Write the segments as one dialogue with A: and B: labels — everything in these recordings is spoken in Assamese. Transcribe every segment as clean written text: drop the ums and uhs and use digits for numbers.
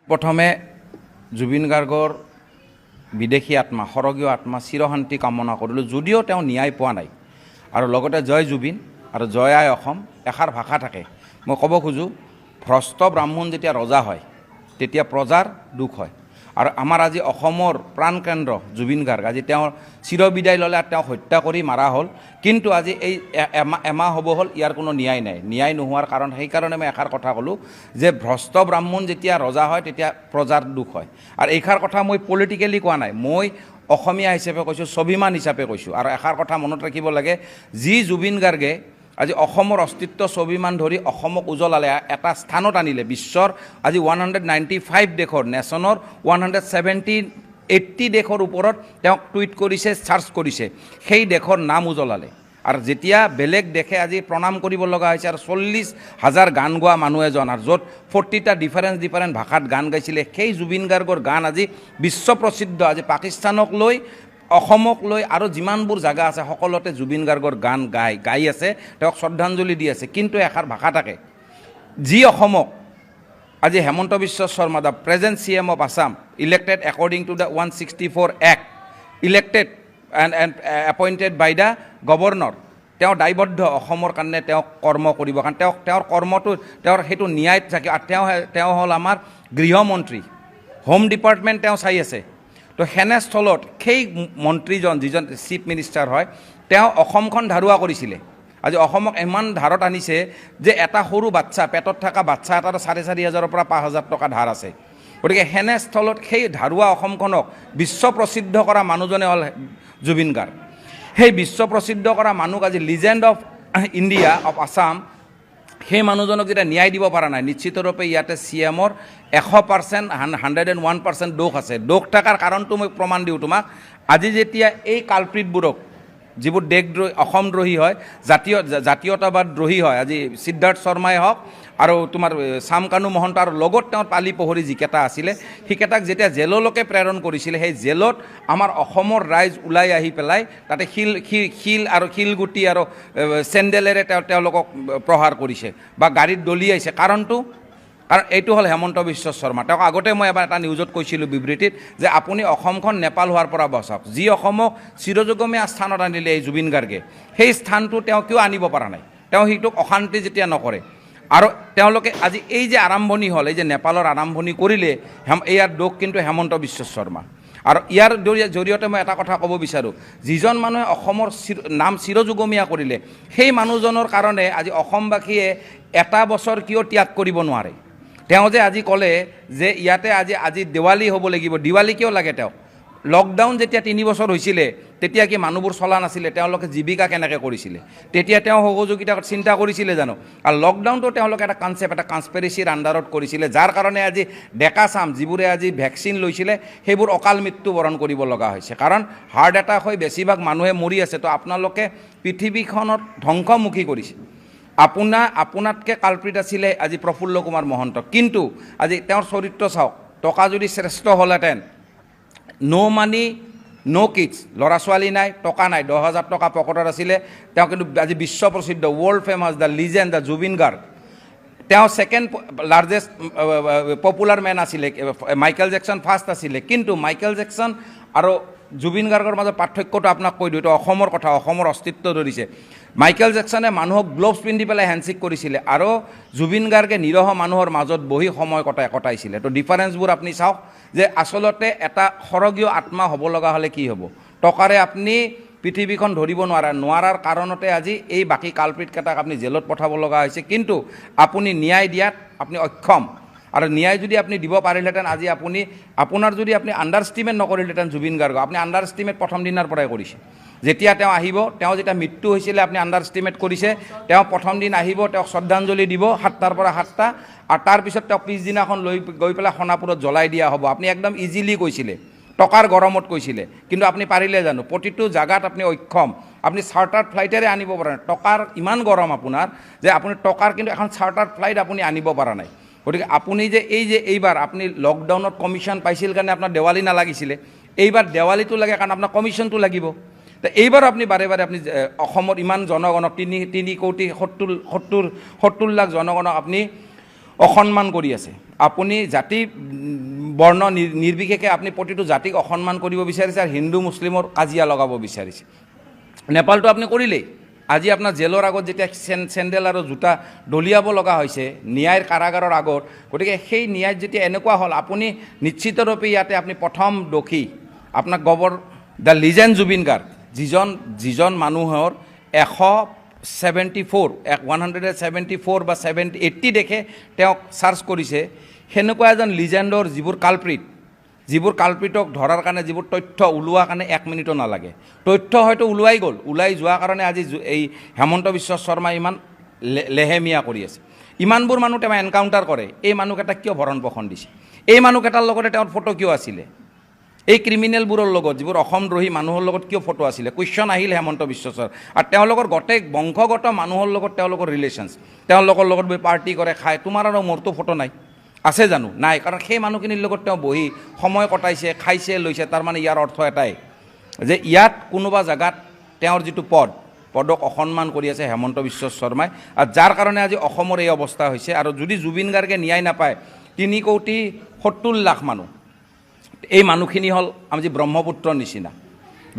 A: প্ৰথমে জুবিন গাৰ্গৰ বিদেশী আত্মা সৰগীয় আত্মা চিৰশান্তি কামনা কৰিলোঁ, যদিও তেওঁ ন্যায় পোৱা নাই। আৰু লগতে জয় জুবিন আৰু জয় আই অসম এষাৰ ভাষা থাকে। মই ক'ব খোজোঁ, ভ্ৰষ্ট ব্ৰাহ্মণ যেতিয়া ৰজা হয় তেতিয়া প্ৰজাৰ দুখ হয়। আৰু আমাৰ আজি অসমৰ প্ৰাণকেন্দ্ৰ জুবিন গাৰ্গ, আজি তেওঁৰ চিৰবিদায় ল'লে, তেওঁক হত্যা কৰি মাৰা হ'ল। কিন্তু আজি এই এমাহ হ'ব হ'ল, ইয়াৰ কোনো ন্যায় নাই। ন্যায় নোহোৱাৰ কাৰণ, সেইকাৰণে মই এষাৰ কথা ক'লোঁ যে ভ্ৰষ্ট ব্ৰাহ্মণ যেতিয়া ৰজা হয় তেতিয়া প্ৰজাৰ দুখ হয়। আৰু এইষাৰ কথা মই পলিটিকেলি কোৱা নাই, মই অসমীয়া হিচাপে কৈছোঁ, স্বাভিমান হিচাপে কৈছোঁ। আৰু এষাৰ কথা মনত ৰাখিব লাগে, যি জুবিন গাৰ্গে আজি অসমৰ অস্তিত্ব স্বাভিমান ধৰি অসমক উজ্বলালে, এটা স্থানত আনিলে বিশ্বৰ আজি 195 দেশৰ নেশ্যনৰ 180 দেশৰ ওপৰত তেওঁক টুইট কৰিছে, চাৰ্চ কৰিছে, সেই দেশৰ নাম উজ্বলালে। আৰু যেতিয়া বেলেগ দেশে আজি প্ৰণাম কৰিব লগা হৈছে, আৰু 40,000 গান গোৱা মানুহ এজন, আৰু য'ত 40টা ডিফাৰেণ্ট ভাষাত গান গাইছিলে, সেই জুবিন গাৰ্গৰ গান আজি বিশ্ব প্ৰসিদ্ধ। আজি পাকিস্তানক লৈ, অসমক লৈ আৰু যিমানবোৰ জাগা আছে সকলোতে জুবিন গাৰ্গৰ গান গাই আছে, তেওঁক শ্ৰদ্ধাঞ্জলি দি আছে। কিন্তু এষাৰ ভাষা থাকে, যি অসমক আজি Himanta Biswa Sarma, the present CM of Assam, elected according to the 164 Act, elected and appointed by the governor, তেওঁ দায়বদ্ধ অসমৰ কাৰণে তেওঁক কৰ্ম কৰিব, কাৰণ তেওঁৰ কৰ্মটো, তেওঁৰ সেইটো ন্যায়ত থাকে। আৰু তেওঁ হ'ল আমাৰ গৃহমন্ত্ৰী, হোম ডিপাৰ্টমেণ্ট তেওঁ চাই আছে। তো সেনেস্থলত সেই মন্ত্ৰীজন, যিজন চিফ মিনিষ্টাৰ হয়, তেওঁ অসমখন ধাৰুৱা কৰিছিলে। আজি অসমক ইমান ধাৰত আনিছে যে এটা সৰু বাচ্চা, পেটত থকা বাচ্চা এটাৰ 4,500 পৰা 5,000 টকা ধাৰ আছে। গতিকে সেনেস্থলত সেই ধাৰুৱা অসমখনক বিশ্ব প্ৰসিদ্ধ কৰা মানুহজনে হ'ল জুবিন গাৰ্গ। সেই বিশ্ব প্ৰসিদ্ধ কৰা মানুহ, আজি legend of India of Assam, সেই মানুহজনক যেতিয়া ন্যায় দিব পৰা নাই, নিশ্চিতৰূপে ইয়াতে CMৰ 100%, 101% দোষ আছে। দোষ থকাৰ কাৰণটো মই প্ৰমাণ দিওঁ তোমাক। আজি যেতিয়া এই কালপ্ৰিটবোৰক, যিবোৰ দেশদ্ৰোহী, অসমদ্ৰোহী হয়, জাতীয়তাবাদদ্ৰোহী হয়, আজি সিদ্ধাৰ্থ শৰ্মাই হওক আৰু তোমাৰ চামকানু মহন্ত, আৰু লগত তেওঁৰ পালি পহৰী যিকেইটা আছিলে, সেইকেইটাক যেতিয়া জেললৈকে প্ৰেৰণ কৰিছিলে, সেই জেলত আমাৰ অসমৰ ৰাইজ ওলাই আহি পেলাই তাতে শিল আৰু শিলগুটি আৰু চেণ্ডেলেৰে তেওঁলোকক প্ৰহাৰ কৰিছে বা গাড়ীত দলিয়াইছে। কাৰণটো, কাৰণ এইটো হ'ল হেমন্ত বিশ্ব শৰ্মা। তেওঁক আগতে মই এবাৰ এটা নিউজত কৈছিলোঁ, বিবৃতিত, যে আপুনি অসমখন নেপাল হোৱাৰ পৰা বচাওক। যি অসমক চিৰযুগমীয়া স্থানত আনিলে এই জুবিন গাৰ্গে, সেই স্থানটো তেওঁ কিয় আনিব পৰা নাই? তেওঁ সেইটোক অশান্তি যেতিয়া নকৰে, আৰু তেওঁলোকে আজি এই যে আৰম্ভণি হ'ল, এই যে নেপালৰ আৰম্ভণি কৰিলে, ইয়াৰ দোষ কিন্তু হেমন্ত বিশ্ব শৰ্মা। আৰু ইয়াৰ জৰিয়তে মই এটা কথা ক'ব বিচাৰোঁ, যিজন মানুহে অসমৰ নাম চিৰযুগমীয়া কৰিলে, সেই মানুহজনৰ কাৰণে আজি অসমবাসীয়ে এটা বছৰ কিয় ত্যাগ কৰিব নোৱাৰে? তেওঁ যে আজি ক'লে যে ইয়াতে আজি দেৱালী হ'ব লাগিব, দিৱালী কিয় লাগে তেওঁক? লকডাউন যেতিয়া 3 বছৰ হৈছিলে, তেতিয়া কি মানুহবোৰ চলা নাছিলে? তেওঁলোকে জীৱিকা কেনেকৈ কৰিছিলে? তেতিয়া তেওঁ সহযোগিতা চিন্তা কৰিছিলে জানো? আৰু লকডাউনটো তেওঁলোকে এটা কনচেপ্ট, এটা কনস্পিৰেচিৰ আণ্ডাৰত কৰিছিলে, যাৰ কাৰণে আজি ডেকা চাম যিবোৰে আজি ভেকচিন লৈছিলে, সেইবোৰ অকাল মৃত্যুবৰণ কৰিব লগা হৈছে। কাৰণ হাৰ্ট এটাক হৈ বেছিভাগ মানুহে মৰি আছে। তো আপোনালোকে পৃথিৱীখনত ধ্বংসমুখী কৰিছে। আপোনাতকৈ কালপ্ৰিট আছিলে আজি প্ৰফুল্ল কুমাৰ মহন্ত। কিন্তু আজি তেওঁৰ চৰিত্ৰ চাওক, টকা যদি শ্ৰেষ্ঠ হ'লহেঁতেন, নো মানি নো কিডছ, ল'ৰা ছোৱালী নাই, টকা নাই, 10,000 টকা পকেটত আছিলে, তেওঁ কিন্তু আজি বিশ্ব প্ৰসিদ্ধ, world famous, the legend, the Zubeen Garg. তেওঁ ছেকেণ্ড লাৰ্জেষ্ট পপুলাৰ মেন আছিলে, মাইকেল জেকচন ফাৰ্ষ্ট আছিলে। কিন্তু মাইকেল জেকচন আৰু জুবিন গাৰ্গৰ মাজত পাৰ্থক্যটো আপোনাক কৈ দিওঁ, এইটো অসমৰ কথা, অসমৰ অস্তিত্ব ধৰিছে। মাইকেল জেকচনে মানুহক গ্ল'ভছ পিন্ধি পেলাই হেণ্ডশ্বেক কৰিছিলে, আৰু জুবিন গাৰ্গে নিৰহ মানুহৰ মাজত বহি সময় কটাইছিলে। তো ডিফাৰেঞ্চবোৰ আপুনি চাওক, যে আচলতে এটা সৰগীয় আত্মা হ'ব লগা হ'লে কি হ'ব? টকাৰে আপুনি পৃথিৱীখন ধৰিব নোৱাৰাৰ কাৰণতে আজি এই বাকী কালপ্ৰিটকেইটাক আপুনি জেলত পঠাব লগা হৈছে। কিন্তু আপুনি ন্যায় দিয়াত আপুনি অক্ষম। আৰু ন্যায় যদি আপুনি দিব পাৰিলেহেঁতেন, আজি আপোনাৰ যদি আপুনি আণ্ডাৰষ্টিমেট নকৰিলেহেঁতেন জুবিন গাৰ্গক, আপুনি আণ্ডাৰষ্টিমেট প্ৰথম দিনাৰ পৰাই কৰিছে। যেতিয়া তেওঁ আহিব, তেওঁ যেতিয়া মৃত্যু হৈছিলে আপুনি আণ্ডাৰষ্টিমেট কৰিছে। তেওঁ প্ৰথম দিন আহিব, তেওঁক শ্ৰদ্ধাঞ্জলি দিব 7টাৰ পৰা 7টা, আৰু তাৰপিছত তেওঁক পিছদিনাখন গৈ পেলাই সোণাপুৰত জ্বলাই দিয়া হ'ব। আপুনি একদম ইজিলি কৈছিলে, টকাৰ গৰমত কৈছিলে। কিন্তু আপুনি পাৰিলে জানো? প্ৰতিটো জাগাত আপুনি অক্ষম। আপুনি চাৰ্টাৰ্ড ফ্লাইটেৰে আনিব পৰা নাই। টকাৰ ইমান গৰম আপোনাৰ, যে আপুনি টকাৰ কিন্তু এখন চাৰ্টাৰ্ড ফ্লাইট আপুনি আনিব পৰা নাই। গতিকে আপুনি যে এইবাৰ আপুনি লকডাউনত কমিশ্যন পাইছিল কাৰণে আপোনাৰ দেৱালী নালাগিছিলে, এইবাৰ দেৱালীটো লাগে কাৰণ আপোনাৰ কমিশ্যনটো লাগিব। তো এইবাৰ আপুনি বাৰে আপুনি অসমৰ ইমান জনগণক 3,70,70,70 লাখ জনগণক আপুনি অসন্মান কৰি আছে আপুনি জাতি বৰ্ণ নিৰ্বিশেষে আপুনি প্ৰতিটো জাতিক অসন্মান কৰিব বিচাৰিছে আৰু হিন্দু মুছলিমৰ কাজিয়া লগাব বিচাৰিছে নেপালটো আপুনি কৰিলেই আজি আপোনাৰ জেলৰ আগত যেতিয়া চেণ্ডেল আৰু জোতা দলিয়াব লগা হৈছে ন্যায়ৰ কাৰাগাৰৰ আগত গতিকে সেই ন্যায়ত যেতিয়া এনেকুৱা হ'ল আপুনি নিশ্চিতৰূপে ইয়াতে আপুনি প্ৰথম দোষী আপোনাক দ্য লিজেণ্ড জুবিন গাৰ্গ যিজন মানুহৰ 174 বা 80 দেখে তেওঁক চাৰ্চ কৰিছে সেনেকুৱা এজন লিজেণ্ডৰ যিবোৰ কালপ্ৰিটক ধৰাৰ কাৰণে যিবোৰ তথ্য ওলোৱাৰ কাৰণে 1 মিনিটো নালাগে তথ্য হয়তো ওলাই যোৱাৰ কাৰণে আজি এই হেমন্ত বিশ্ব শৰ্মা ইমান লেহেমীয়া কৰি আছে ইমানবোৰ মানুহ তেওঁ এনকাউণ্টাৰ কৰে এই মানুহকেইটাক কিয় ভৰণ পোষণ দিছে এই মানুহকেইটাৰ লগতে তেওঁৰ ফটো কিয় আছিলে এই ক্ৰিমিনেলবোৰৰ লগত যিবোৰ অসমদ্ৰোহী মানুহৰ লগত কিয় ফটো আছিলে কুৱেশ্যন আহিল হেমন্ত বিশ্ব শৰ্মা আৰু তেওঁলোকৰ গোটেই বংশগত মানুহৰ লগত তেওঁলোকৰ ৰিলেশ্যনছ তেওঁলোকৰ লগত পাৰ্টি কৰে খায় তোমাৰ আৰু মোৰতো ফটো নাই আছে জানো নাই কাৰণ সেই মানুহখিনিৰ লগত তেওঁ বহি সময় কটাইছে খাইছে লৈছে তাৰমানে ইয়াৰ অৰ্থ এটাই যে ইয়াত কোনোবা জাগাত তেওঁৰ যিটো পদক অসন্মান কৰি আছে হেমন্ত বিশ্ব শৰ্মাই আৰু যাৰ কাৰণে আজি অসমৰ এই অৱস্থা হৈছে আৰু যদি জুবিন গাৰ্গে ন্যায় নাপায় 3,70,00,000 মানুহ এই মানুহখিনি হ'ল আজি ব্ৰহ্মপুত্ৰৰ নিচিনা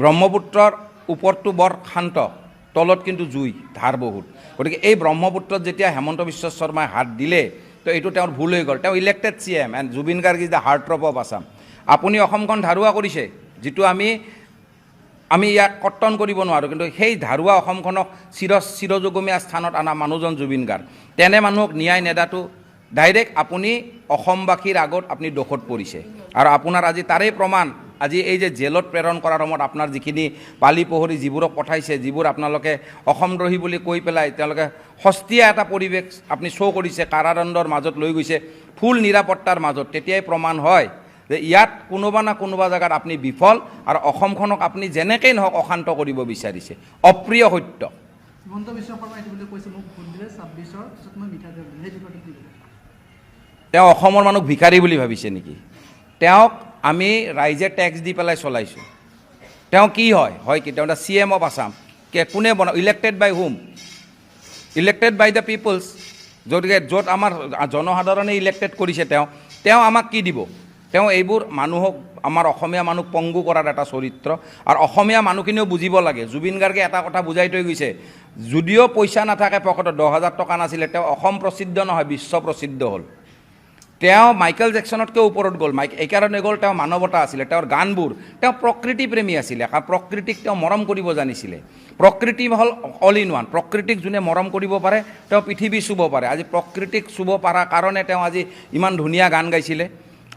A: ব্ৰহ্মপুত্ৰৰ ওপৰটো বৰ শান্ত তলত কিন্তু জুই ধাৰ বহুত গতিকে এই ব্ৰহ্মপুত্ৰত যেতিয়া হেমন্ত বিশ্ব শৰ্মাই হাত দিলে তো এইটো তেওঁৰ ভুল হৈ গ'ল তেওঁ elected CM and Zubeen Garg is the heartthrob of Assam আপুনি অসমখন ধাৰুৱা কৰিছে যিটো আমি ইয়াক কৰ্তন কৰিব নোৱাৰোঁ কিন্তু সেই ধাৰুৱা অসমখনক চিৰযুগমীয়া স্থানত অনা মানুহজন জুবিন গাৰ্গ তেনে মানুহক ন্যায় নেদাটো ডাইৰেক্ট আপুনি অসমবাসীৰ আগত আপুনি দোষত পৰিছে আৰু আপোনাৰ আজি তাৰেই প্ৰমাণ আজি এই যে জেলত প্ৰেৰণ কৰাৰ সময়ত আপোনাৰ যিখিনি পালি পহৰি যিবোৰক পঠাইছে যিবোৰ আপোনালোকে অসমদ্ৰোহী বুলি কৈ পেলাই তেওঁলোকে সস্তীয়া এটা পৰিৱেশ আপুনি শ্ব' কৰিছে কাৰাদণ্ডৰ মাজত লৈ গৈছে ফুল নিৰাপত্তাৰ মাজত তেতিয়াই প্ৰমাণ হয় যে ইয়াত কোনোবা না কোনোবা জেগাত আপুনি বিফল আৰু অসমখনক আপুনি যেনেকেই নহওক অশান্ত কৰিব বিচাৰিছে অপ্ৰিয় সত্য তেওঁ অসমৰ মানুহ ভিখাৰী বুলি ভাবিছে নেকি তেওঁক আমি ৰাইজে টেক্স দি পেলাই চলাইছোঁ তেওঁ কি হয় কি তেওঁ CM অফ আছাম কোনে elected by whom elected by the peoples য'ত আমাৰ জনসাধাৰণে ইলেক্টেড কৰিছে তেওঁ আমাক কি দিব তেওঁ এইবোৰ মানুহক আমাৰ অসমীয়া মানুহ পংগু কৰাৰ এটা চৰিত্ৰ আৰু অসমীয়া মানুহখিনিও বুজিব লাগে জুবিন গাৰ্গে এটা কথা বুজাই থৈ গৈছে যদিও পইচা নাথাকে পকেটত 10,000 টকা নাছিলে তেওঁ অসম প্ৰসিদ্ধ নহয় বিশ্ব প্ৰসিদ্ধ হ'ল তেওঁ মাইকেল জেকছনতকৈ ওপৰত গ'ল এইকাৰণে গ'ল তেওঁ মানৱতা আছিলে তেওঁৰ গানবোৰ তেওঁ প্ৰকৃতিপ্ৰেমী আছিলে কাৰণ প্ৰকৃতিক তেওঁ মৰম কৰিব জানিছিলে প্ৰকৃতি হ'ল অল ইন ওৱান প্ৰকৃতিক যোনে মৰম কৰিব পাৰে তেওঁ পৃথিৱী চুব পাৰে আজি প্ৰকৃতিক চুব পাৰা কাৰণে তেওঁ আজি ইমান ধুনীয়া গান গাইছিলে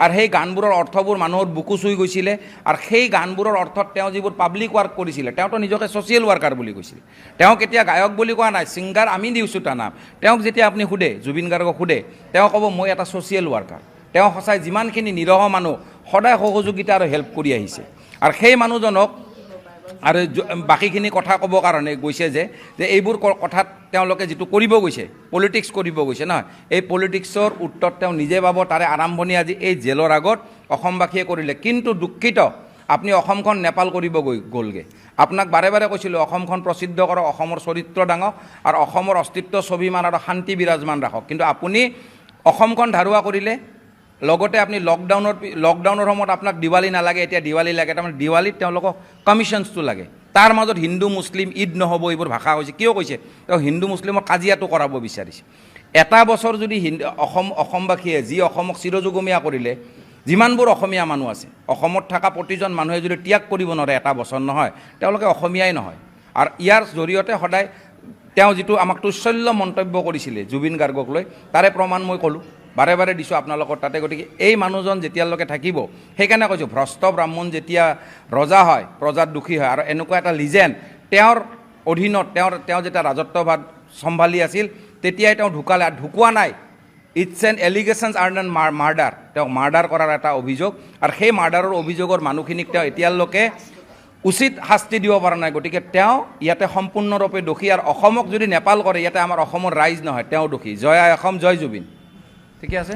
A: আৰু সেই গানবোৰৰ অৰ্থবোৰ মানুহৰ বুকু চুই গৈছিলে আৰু সেই গানবোৰৰ অৰ্থত তেওঁ যিবোৰ পাব্লিক ৱাৰ্ক কৰিছিলে তেওঁতো নিজকে ছ'চিয়েল ৱাৰ্কাৰ বুলি কৈছিলে তেওঁ কেতিয়া গায়ক বুলি কোৱা নাই ছিংগাৰ আমি দিছোঁ তাৰ নাম তেওঁক যেতিয়া আপুনি সোধে জুবিন গাৰ্গক সোধে তেওঁ ক'ব মই এটা ছ'চিয়েল ৱাৰ্কাৰ তেওঁ সঁচাই যিমানখিনি নিৰহ মানুহ সদায় সহযোগিতা আৰু হেল্প কৰি আহিছে আৰু সেই মানুহজনক আৰু বাকীখিনি কথা ক'বৰ কাৰণে গৈছে যে এইবোৰ কথাত তেওঁলোকে যিটো কৰিব গৈছে পলিটিক্স কৰিব গৈছে নহয় এই পলিটিক্সৰ উত্তৰ তেওঁ নিজে পাব তাৰে আৰম্ভণি আজি এই জেলৰ আগত অসমবাসীয়ে কৰিলে কিন্তু দুখিত আপুনি অসমখন নেপাল কৰিব গ'লগৈ আপোনাক বাৰে বাৰে কৈছিলোঁ অসমখন প্ৰসিদ্ধ কৰক অসমৰ চৰিত্ৰ ডাঙক আৰু অসমৰ অস্তিত্ব স্বাভিমান আৰু শান্তি বিৰাজমান ৰাখক কিন্তু আপুনি অসমখন ধাৰুৱা কৰিলে লগতে আপুনি লকডাউনৰ সময়ত আপোনাক দিৱালী নালাগে এতিয়া দিৱালী লাগে তাৰমানে দিৱালীত তেওঁলোকক কমিশ্যনছটো লাগে তাৰ মাজত হিন্দু মুছলিম ঈদ নহ'ব এইবোৰ ভাষা কৈছে কিয় কৈছে তেওঁ হিন্দু মুছলিমৰ কাজিয়াটো কৰাব বিচাৰিছে এটা বছৰ যদি অসমবাসীয়ে যি অসমক চিৰযুগমীয়া কৰিলে যিমানবোৰ অসমীয়া মানুহ আছে অসমত থকা প্ৰতিজন মানুহে যদি ত্যাগ কৰিব নোৱাৰে এটা বছৰ নহয় তেওঁলোকে অসমীয়াই নহয় আৰু ইয়াৰ জৰিয়তে সদায় তেওঁ যিটো আমাক তুচ্ছল্য মন্তব্য কৰিছিলে জুবিন গাৰ্গক লৈ তাৰে প্ৰমাণ মই ক'লোঁ বাৰে বাৰে দিছোঁ আপোনালোকৰ তাতে গতিকে এই মানুহজন যেতিয়ালৈকে থাকিব সেইকাৰণে কৈছোঁ ভ্ৰষ্ট ব্ৰাহ্মণ যেতিয়া ৰজা হয় প্ৰজাত দুখী হয় আৰু এনেকুৱা এটা লিজেণ্ড তেওঁৰ অধীনত তেওঁ যেতিয়া ৰাজত্বভাৰ চম্ভালি আছিল তেতিয়াই তেওঁ ঢুকোৱা নাই it's an allegations are an murder তেওঁক মাৰ্ডাৰ কৰাৰ এটা অভিযোগ আৰু সেই মাৰ্ডাৰৰ অভিযোগৰ মানুহখিনিক তেওঁ এতিয়ালৈকে উচিত শাস্তি দিব পৰা নাই গতিকে তেওঁ ইয়াতে সম্পূৰ্ণৰূপে দোষী আৰু অসমক যদি নেপাল কৰে ইয়াতে আমাৰ অসমৰ ৰাইজ নহয় তেওঁ দোষী জয় আই অসম জয় জুবিন ঠিকে আছে